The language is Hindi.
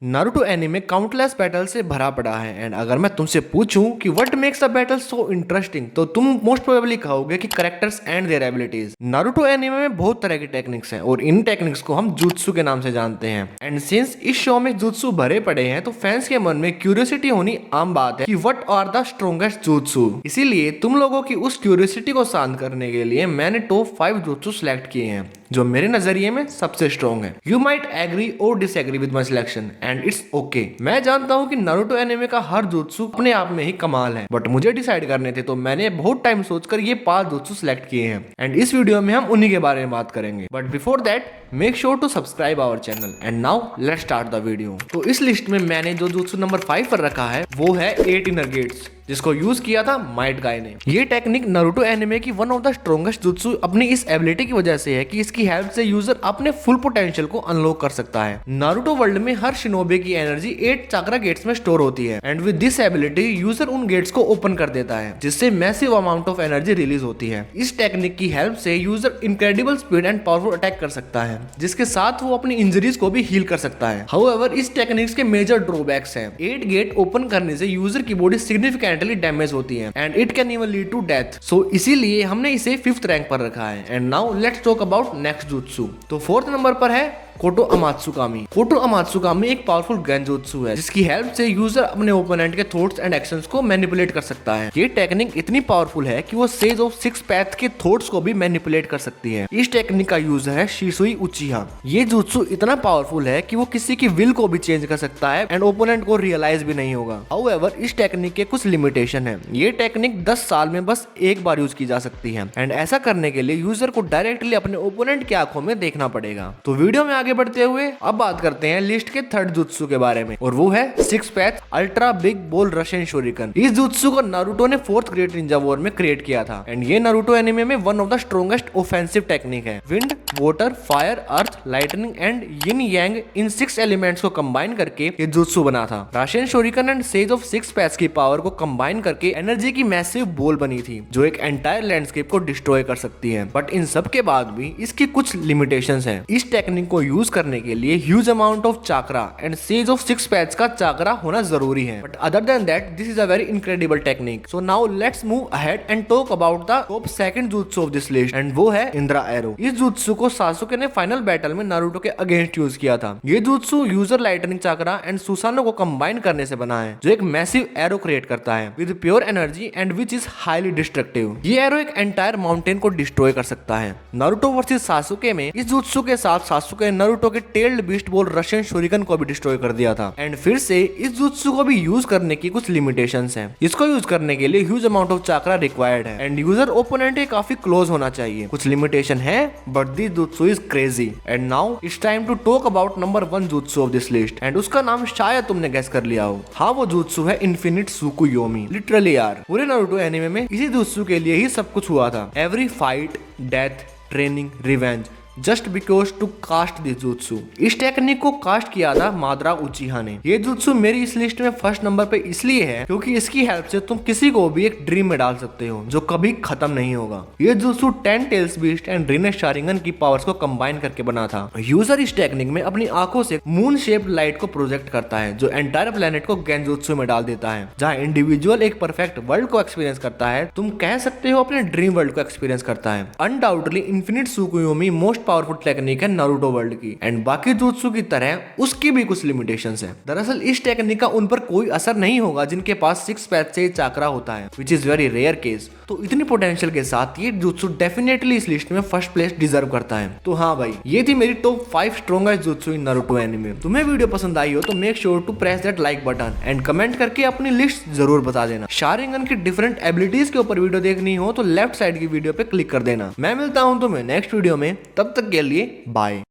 नारुतो एनीमे काउंटलेस बैटल से भरा पड़ा है एंड अगर मैं तुमसे पूछूं कि what makes the battle so interesting तो तुम मोस्ट प्रोबेबली कहोगे कि characters and there abilities. Naruto anime में बहुत तरह की टेक्निक्स हैं और इन टेक्निक्स को हम जुत्सु के नाम से जानते हैं एंड सिंस इस शो में जुत्सु भरे पड़े हैं तो फैंस के मन में क्यूरियोसिटी होनी आम बात है कि what are the strongest jutsu. इसीलिए तुम लोगों की उस क्यूरियोसिटी को शांत करने के लिए मैंने टॉप 5 जुत्सु सिलेक्ट किए हैं जो मेरे नजरिए में सबसे स्ट्रॉन्ग है। यू माइट एग्री और disagree with my selection and it's okay. मैं जानता हूँ कि नारुतो एनिमे का हर जुत्सु अपने आप में ही कमाल है बट मुझे डिसाइड करने थे तो मैंने बहुत टाइम सोचकर ये 5 जुत्सु सिलेक्ट किए हैं एंड इस वीडियो में हम उन्हीं के बारे में बात करेंगे। But before that make sure to subscribe our channel and now let's start the video. तो इस लिस्ट में मैंने जो जुत्सु नंबर 5 पर रखा है वो है 8 इनर गेट्स जिसको यूज किया था माइट गाय ने। ये टेक्निक नारुतो एनिमे की one of the strongest jutsu अपनी इस एबिलिटी की वजह से है कि इसकी हेल्प से यूजर अपने फुल पोटेंशियल को अनलॉक कर सकता है। नारुतो वर्ल्ड में हर शिनोबे की एनर्जी 8 चाक्रा गेट्स में स्टोर होती है and with this ability user उन गेट्स को ओपन कर देता है जिससे massive amount of energy release होती है। इस टेक्निक की हेल्प से user incredible speed and powerful attack कर सकता है जिसके साथ वो अपनी इंजरीज को भी हील कर सकता है। हाउएवर इस टेक्निक्स के मेजर ड्रॉबैक्स हैं। 8 गेट ओपन करने से यूजर की बॉडी सिग्निफिकेंटली डैमेज होती है and it can even lead to death. So इसीलिए हमने इसे 5th रैंक पर रखा है and now let's talk about next jutsu. तो 4th नंबर पर है कोटो अमात्सुकामी। कोटो अमात्सुकामी एक पावरफुल गेंजुत्सु है जिसकी हेल्प से यूजर अपने ओपोनेंट के थॉट्स एंड एक्शंस को मैनिपुलेट कर सकता है। ये टेक्निक इतनी पावरफुल है कि वो सेज ऑफ 6 पैथ के थॉट्स को भी मैनिपुलेट कर सकती है। इस टेक्निक का यूज है शिसुई उचिहा। ये जुत्सु इतना पावरफुल है कि वो किसी की विल को भी चेंज कर सकता है एंड ओपोनेंट को रियलाइज भी नहीं होगा। हाउएवर इस टेक्निक के कुछ लिमिटेशन है। ये टेक्निक 10 साल में बस एक बार यूज की जा सकती है एंड ऐसा करने के लिए यूजर को डायरेक्टली अपने ओपोनेंट की आंखों में देखना पड़ेगा। तो वीडियो में आगे बढ़ते हुए अब बात करते हैं लिस्ट के 3rd जुत्सु के बारे में और वो है 6 path ultra big ball rasen shuriken. इस जुत्सु को नारुतो ने 4th ग्रेट निंजा वॉर में क्रिएट किया था एंड ये नारुतो एनिमे में one of the strongest offensive technique है। Wind, water, fire, earth, lightning and yin yang इन 6 एलिमेंट्स को कंबाइन करके ये जुत्सु बना था। Rasen shuriken and sage of 6 paths की पावर को कंबाइन करके एनर्जी की मैसिव बॉल बनी थी जो एक एंटायर लैंडस्केप को डिस्ट्रॉय कर सकती है। बट इन सब के बाद भी इसकी कुछ लिमिटेशंस हैं। इस टेक्निक को यूज करने के लिए huge amount of chakra and sage of 6 paths का चाक्रा होना जरूरी है। But other than that this is a very incredible technique. So now let's move ahead and talk about the top 2nd jutsu of this list and वो है इंद्रा एरो। इस जुत्सु को सासुके ने फाइनल बैटल में नारुतो के अगेंस्ट यूज किया था। ये jutsu user lightning chakra and Susanoo को कंबाइन करने से बना है जो एक मैसिव एरो क्रिएट करता है with pure energy and which is highly destructive. ये एरो एक एंटायर माउंटेन को डिस्ट्रॉय कर सकता है। नारुतो वर्सेस सासुके में इस जुत्सु के साथ सासुके ने नारुतो के टेल्ड बीस्ट बोल रशियन शोरिकन को भी डिस्ट्रॉय कर दिया था एंड फिर से इस जुत्सु को भी यूज करने की कुछ लिमिटेशंस हैं। इसको यूज करने के लिए huge amount of chakra required है एंड यूजर ओपोनेंट के काफी क्लोज होना चाहिए। कुछ लिमिटेशन है but this jutsu is crazy and now it's time to talk about number 1 jutsu of this list and उसका नाम शायद तुमने गेस कर लिया हो। हाँ, वो जुत्सु है इन्फिनिट सुकुयोमी। लिटरली यार पूरे नारुतो एनिमे में इसी जुत्सु के लिए ही सब कुछ हुआ था। Every fight, death, training, revenge just because to cast this jutsu. इस टेक्निक को कास्ट किया था माद्रा उचिहा ने। ये जुत्सु मेरी इस लिस्ट में 1st नंबर पे इसलिए है क्योंकि इसकी हेल्प से तुम किसी को भी एक ड्रीम में डाल सकते हो जो कभी खत्म नहीं होगा। ये jutsu 10 tails beast and Rinne sharingan की पावर्स को कंबाइन करके बना था। यूजर इस टेक्निक में अपनी आंखों से मून शेप्ड लाइट को प्रोजेक्ट करता है जो एंटायर प्लेनेट को गेंजुत्सु में डाल देता है। जहाँ इंडिविजुअल एक परफेक्ट वर्ल्ड को एक्सपीरियंस करता है, तुम कह सकते हो अपने ड्रीम वर्ल्ड को एक्सपीरियंस करता है। Undoubtedly infinite Tsukuyomi most powerful technique है नारुतो वर्ल्ड की एंड बाकी जुत्सु की तरह उसकी भी कुछ लिमिटेशंस है। दरअसल इस टेक्निक का उन पर कोई असर नहीं होगा जिनके पास 6 पैथ से चाक्रा होता है which is very rare case. तो इतनी पोटेंशियल के साथ ये जुत्सु डेफिनेटली इस लिस्ट में 1st प्लेस डिजर्व करता है। तो हाँ भाई, ये थी मेरी top 5 strongest jutsu in Naruto anime. तुम्हें वीडियो पसंद आई हो तो make sure to press that like button and comment करके अपनी लिस्ट जरूर बता देना। शारिंगन की डिफरेंट एबिलिटीज के ऊपर वीडियो देखनी हो तो लेफ्ट साइड की वीडियो पे क्लिक कर देना। मैं मिलता हूँ तुम्हें नेक्स्ट वीडियो में, तब तक के लिए बाय।